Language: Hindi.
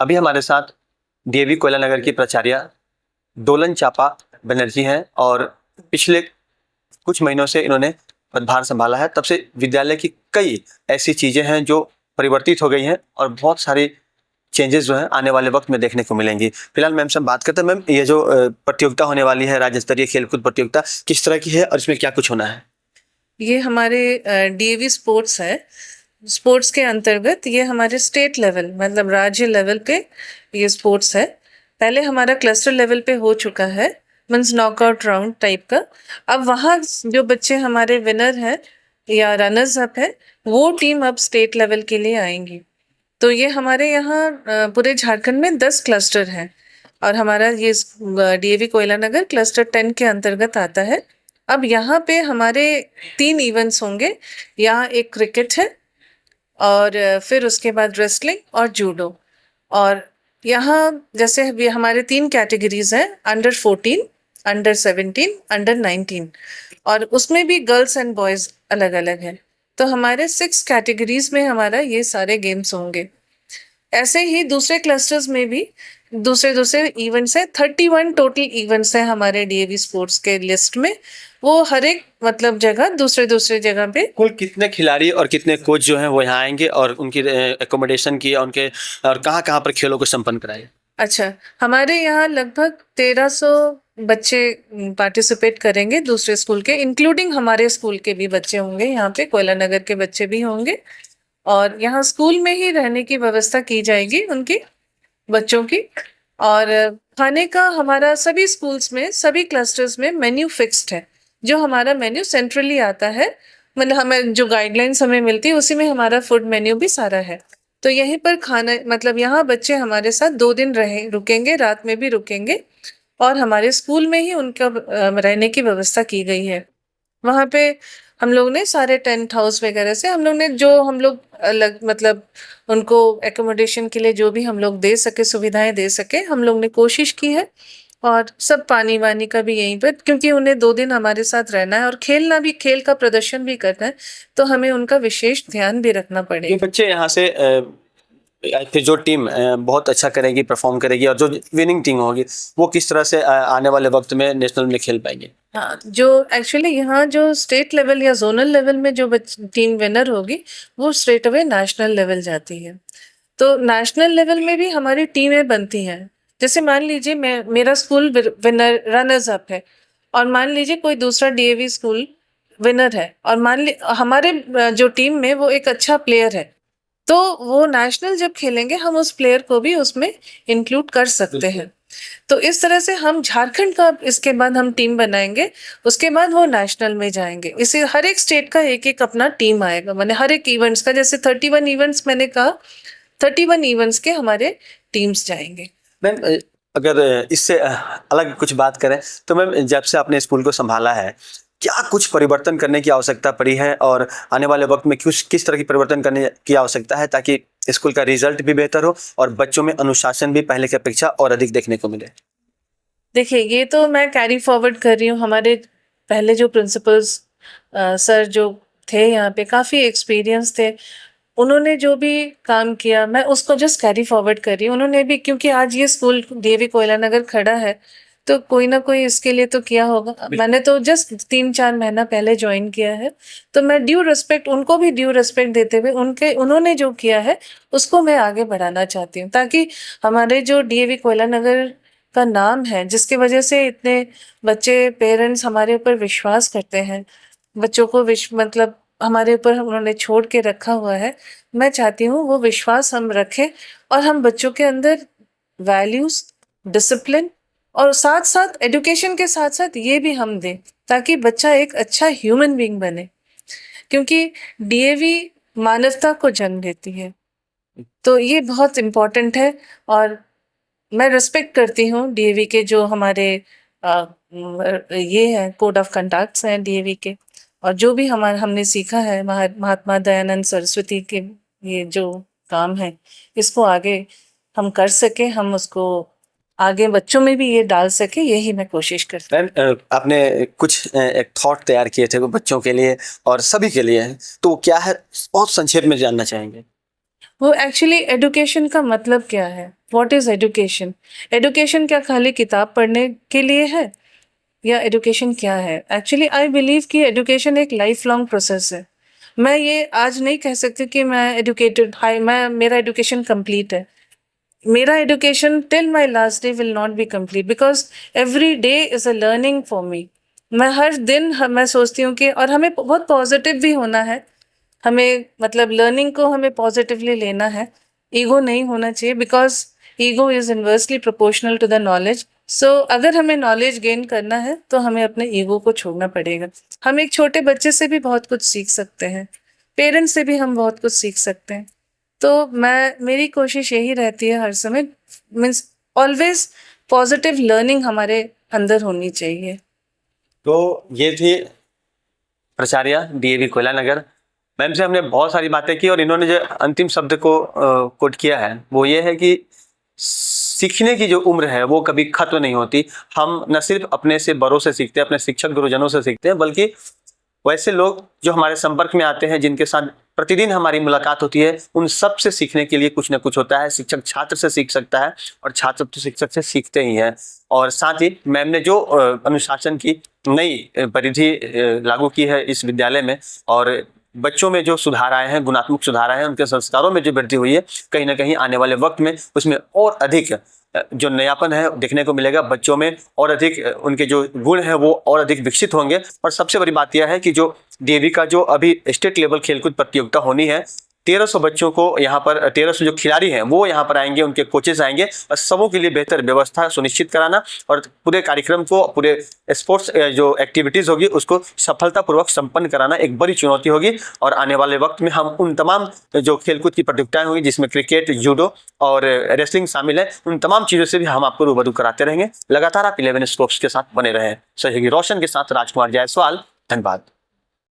अभी हमारे साथ डीएवी कोयला नगर की प्राचार्य दोलन चापा बनर्जी हैं और पिछले कुछ महीनों से इन्होंने पदभार संभाला है। तब से विद्यालय की कई ऐसी चीजें हैं जो परिवर्तित हो गई हैं और बहुत सारी चेंजेस जो हैं आने वाले वक्त में देखने को मिलेंगी। फिलहाल मैम से हम बात करते हैं। मैम, ये जो प्रतियोगिता होने वाली है, राज्य स्तरीय खेलकूद प्रतियोगिता, किस तरह की है और इसमें क्या कुछ होना है? ये हमारे डीएवी स्पोर्ट्स है। स्पोर्ट्स के अंतर्गत ये हमारे स्टेट लेवल मतलब राज्य लेवल पे ये स्पोर्ट्स है। पहले हमारा क्लस्टर लेवल पे हो चुका है, मीन्स नॉकआउट राउंड टाइप का। अब वहाँ जो बच्चे हमारे विनर हैं या रनर्स अप है, वो टीम अब स्टेट लेवल के लिए आएंगी। तो ये हमारे यहाँ पूरे झारखंड में 10 क्लस्टर हैं और हमारा ये डीएवी कोयला नगर क्लस्टर 10 के अंतर्गत आता है। अब यहाँ पे हमारे 3 इवेंट्स होंगे। यहाँ एक क्रिकेट है और फिर उसके बाद रेसलिंग और जूडो। और यहाँ जैसे हमारे 3 कैटेगरीज हैं, अंडर 14, अंडर 17, अंडर 19, और उसमें भी गर्ल्स एंड बॉयज अलग अलग हैं। तो हमारे 6 कैटेगरीज में हमारा ये सारे गेम्स होंगे। ऐसे ही दूसरे क्लस्टर्स में भी दूसरे इवेंट्स हैं। 31 टोटल इवेंट्स हैं हमारे डीएवी स्पोर्ट्स के लिस्ट में। वो हर एक मतलब जगह दूसरे जगह पे। कुल कितने खिलाड़ी और कितने कोच जो हैं वो यहाँ आएंगे और उनकी एकोमोडेशन की उनके और कहाँ पर खेलों को संपन्न कराए? अच्छा, हमारे यहाँ लगभग 1300 बच्चे पार्टिसिपेट करेंगे दूसरे स्कूल के, इंक्लूडिंग हमारे स्कूल के भी बच्चे होंगे। यहाँ पे कोयला नगर के बच्चे भी होंगे और यहाँ स्कूल में ही रहने की व्यवस्था की जाएगी उनकी बच्चों की। और खाने का हमारा सभी स्कूल्स में, सभी क्लस्टर्स में मेन्यू फिक्स्ड है। जो हमारा मेन्यू सेंट्रली आता है, मतलब हमें जो गाइडलाइंस हमें मिलती है उसी में हमारा फूड मेन्यू भी सारा है। तो यहीं पर खाना मतलब यहाँ बच्चे हमारे साथ 2 दिन रुकेंगे, रात में भी रुकेंगे और हमारे स्कूल में ही उनका रहने की व्यवस्था की गई है। वहाँ पे हम लोग ने सारे टेंट हाउस वगैरह से हम लोग ने जो हम लोग अलग मतलब उनको एकोमोडेशन के लिए जो भी हम लोग दे सके, सुविधाएं दे सके, हम लोग ने कोशिश की है। और सब पानी वानी का भी यहीं पर, क्योंकि उन्हें 2 दिन हमारे साथ रहना है और खेलना भी, खेल का प्रदर्शन भी करना है, तो हमें उनका विशेष ध्यान भी रखना ये पड़ेगा। बच्चे यहाँ से फिर जो टीम बहुत अच्छा करेगी, परफॉर्म करेगी और जो विनिंग टीम होगी वो किस तरह से आने वाले वक्त में नेशनल में खेल पाएंगे? हाँ, जो एक्चुअली यहाँ जो स्टेट लेवल या जोनल लेवल में जो टीम विनर होगी वो स्ट्रेट अवे नेशनल लेवल जाती है। तो नेशनल लेवल में भी हमारी टीमें बनती हैं। जैसे मान लीजिए मेरा स्कूल विनर रनर्स अप है और मान लीजिए कोई दूसरा डीएवी स्कूल विनर है और हमारे जो टीम में वो एक अच्छा प्लेयर है, तो वो नेशनल जब खेलेंगे हम उस प्लेयर को भी उसमें इंक्लूड कर सकते हैं। तो इस तरह से हम झारखंड का इसके बाद हम टीम बनाएंगे, उसके बाद वो नेशनल में जाएंगे। इसे हर एक स्टेट का एक अपना टीम आएगा, माने हर एक इवेंट्स का, जैसे 31 इवेंट्स मैंने कहा, 31 इवेंट्स के हमारे टीम्स जाएंगे। मैम, अगर इससे अलग कुछ बात करें तो मैम, जब से आपने स्कूल को संभाला है, क्या कुछ परिवर्तन करने की आवश्यकता पड़ी है और आने वाले वक्त में किस तरह की परिवर्तन करने की आवश्यकता है ताकि स्कूल का रिजल्ट भी बेहतर हो और बच्चों में अनुशासन भी पहले की अपेक्षा और अधिक देखने को मिले? देखिए, ये तो मैं कैरी फॉरवर्ड कर रही हूँ। हमारे पहले जो प्रिंसिपल्स सर जो थे यहाँ पे काफ़ी एक्सपीरियंस थे, उन्होंने जो भी काम किया मैं उसको जस्ट कैरी फॉरवर्ड कर रही हूँ। उन्होंने भी, क्योंकि आज ये स्कूल डीएवी कोयला नगर खड़ा है तो कोई ना कोई इसके लिए तो किया होगा। मैंने तो जस्ट 3-4 महीना पहले ज्वाइन किया है, तो मैं ड्यू रिस्पेक्ट, उनको भी ड्यू रिस्पेक्ट देते हुए उन्होंने जो किया है उसको मैं आगे बढ़ाना चाहती हूँ, ताकि हमारे जो डीएवी कोयला नगर का नाम है, जिसकी वजह से इतने बच्चे, पेरेंट्स हमारे ऊपर विश्वास करते हैं, बच्चों को मतलब हमारे ऊपर उन्होंने छोड़ के रखा हुआ है। मैं चाहती हूँ वो विश्वास हम रखें और हम बच्चों के अंदर वैल्यूज, डिसिप्लिन और साथ साथ एजुकेशन के साथ साथ ये भी हम दें ताकि बच्चा एक अच्छा ह्यूमन बीइंग बने, क्योंकि डीएवी मानवता को जन्म देती है। तो ये बहुत इम्पोर्टेंट है और मैं रिस्पेक्ट करती हूँ डीएवी के जो हमारे ये है कोड ऑफ कंडक्ट्स हैं डीएवी के, और जो भी हमने सीखा है महात्मा दयानंद सरस्वती के ये जो काम है, इसको आगे हम कर सके, हम उसको आगे बच्चों में भी ये डाल सके, यही मैं कोशिश करती हूँ। मैम, आपने कुछ एक थॉट तैयार किए थे वो बच्चों के लिए और सभी के लिए है, तो क्या है, बहुत संक्षेप में जानना चाहेंगे? वो एक्चुअली एजुकेशन का मतलब क्या है, व्हाट इज़ एजुकेशन? एजुकेशन क्या खाली किताब पढ़ने के लिए है या एजुकेशन क्या है? एक्चुअली आई बिलीव कि एजुकेशन एक लाइफ लॉन्ग प्रोसेस है। मैं ये आज नहीं कह सकती कि मैं एजुकेटेड हाई मैं मेरा एजुकेशन कंप्लीट है। मेरा education till my last day will not be complete because every day is a learning for me. मैं हर दिन मैं सोचती हूँ कि और हमें बहुत पॉजिटिव भी होना है। हमें मतलब लर्निंग को हमें पॉजिटिवली लेना है। ईगो नहीं होना चाहिए because ego is inversely proportional to the knowledge. So अगर हमें नॉलेज गेन करना है तो हमें अपने ईगो को छोड़ना पड़ेगा। हम एक छोटे बच्चे से भी बहुत कुछ सीख सकते हैं। पेरेंट्स से भी हम बहुत कुछ सीख सकते हैं। तो मेरी कोशिश यही रहती है हर समय मीन्स ऑलवेज पॉजिटिव लर्निंग हमारे अंदर होनी चाहिए। तो ये थी प्राचार्य डीएवी कोयला नगर। मैम से हमने बहुत सारी बातें की और इन्होंने जो अंतिम शब्द को कोट किया है वो ये है कि सीखने की जो उम्र है वो कभी खत्म नहीं होती। हम न सिर्फ अपने से बड़ों से सीखते हैं, अपने शिक्षक गुरुजनों से सीखते हैं, बल्कि वैसे लोग जो हमारे संपर्क में आते हैं, जिनके साथ प्रतिदिन हमारी मुलाकात होती है, उन सब से सीखने के लिए कुछ न कुछ होता है। शिक्षक छात्र से सीख सकता है और छात्र तो शिक्षक से सीखते ही हैं। और साथ ही मैम ने जो अनुशासन की नई परिधि लागू की है इस विद्यालय में, और बच्चों में जो सुधार आए हैं, गुणात्मक सुधार आए हैं, उनके संस्कारों में जो वृद्धि हुई है, कहीं ना कहीं आने वाले वक्त में उसमें और अधिक जो नयापन है देखने को मिलेगा बच्चों में, और अधिक उनके जो गुण हैं वो और अधिक विकसित होंगे। और सबसे बड़ी बात यह है कि जो डीएवी का जो अभी स्टेट लेवल खेलकूद प्रतियोगिता होनी है, 1300 बच्चों को यहाँ पर 1300 जो खिलाड़ी हैं वो यहाँ पर आएंगे, उनके कोचेस आएंगे, और सबों के लिए बेहतर व्यवस्था सुनिश्चित कराना और पूरे कार्यक्रम को, पूरे स्पोर्ट्स जो एक्टिविटीज़ होगी उसको सफलतापूर्वक संपन्न कराना एक बड़ी चुनौती होगी। और आने वाले वक्त में हम उन तमाम जो खेलकूद की प्रतियोगिताएं होंगी, जिसमें क्रिकेट, जूडो और रेसलिंग शामिल है, उन तमाम चीज़ों से भी हम आपको रूबरू कराते रहेंगे। लगातार आप 11 स्पोर्ट्स के साथ बने रहें। सहयोगी रोशन के साथ राजकुमार जायसवाल, धन्यवाद।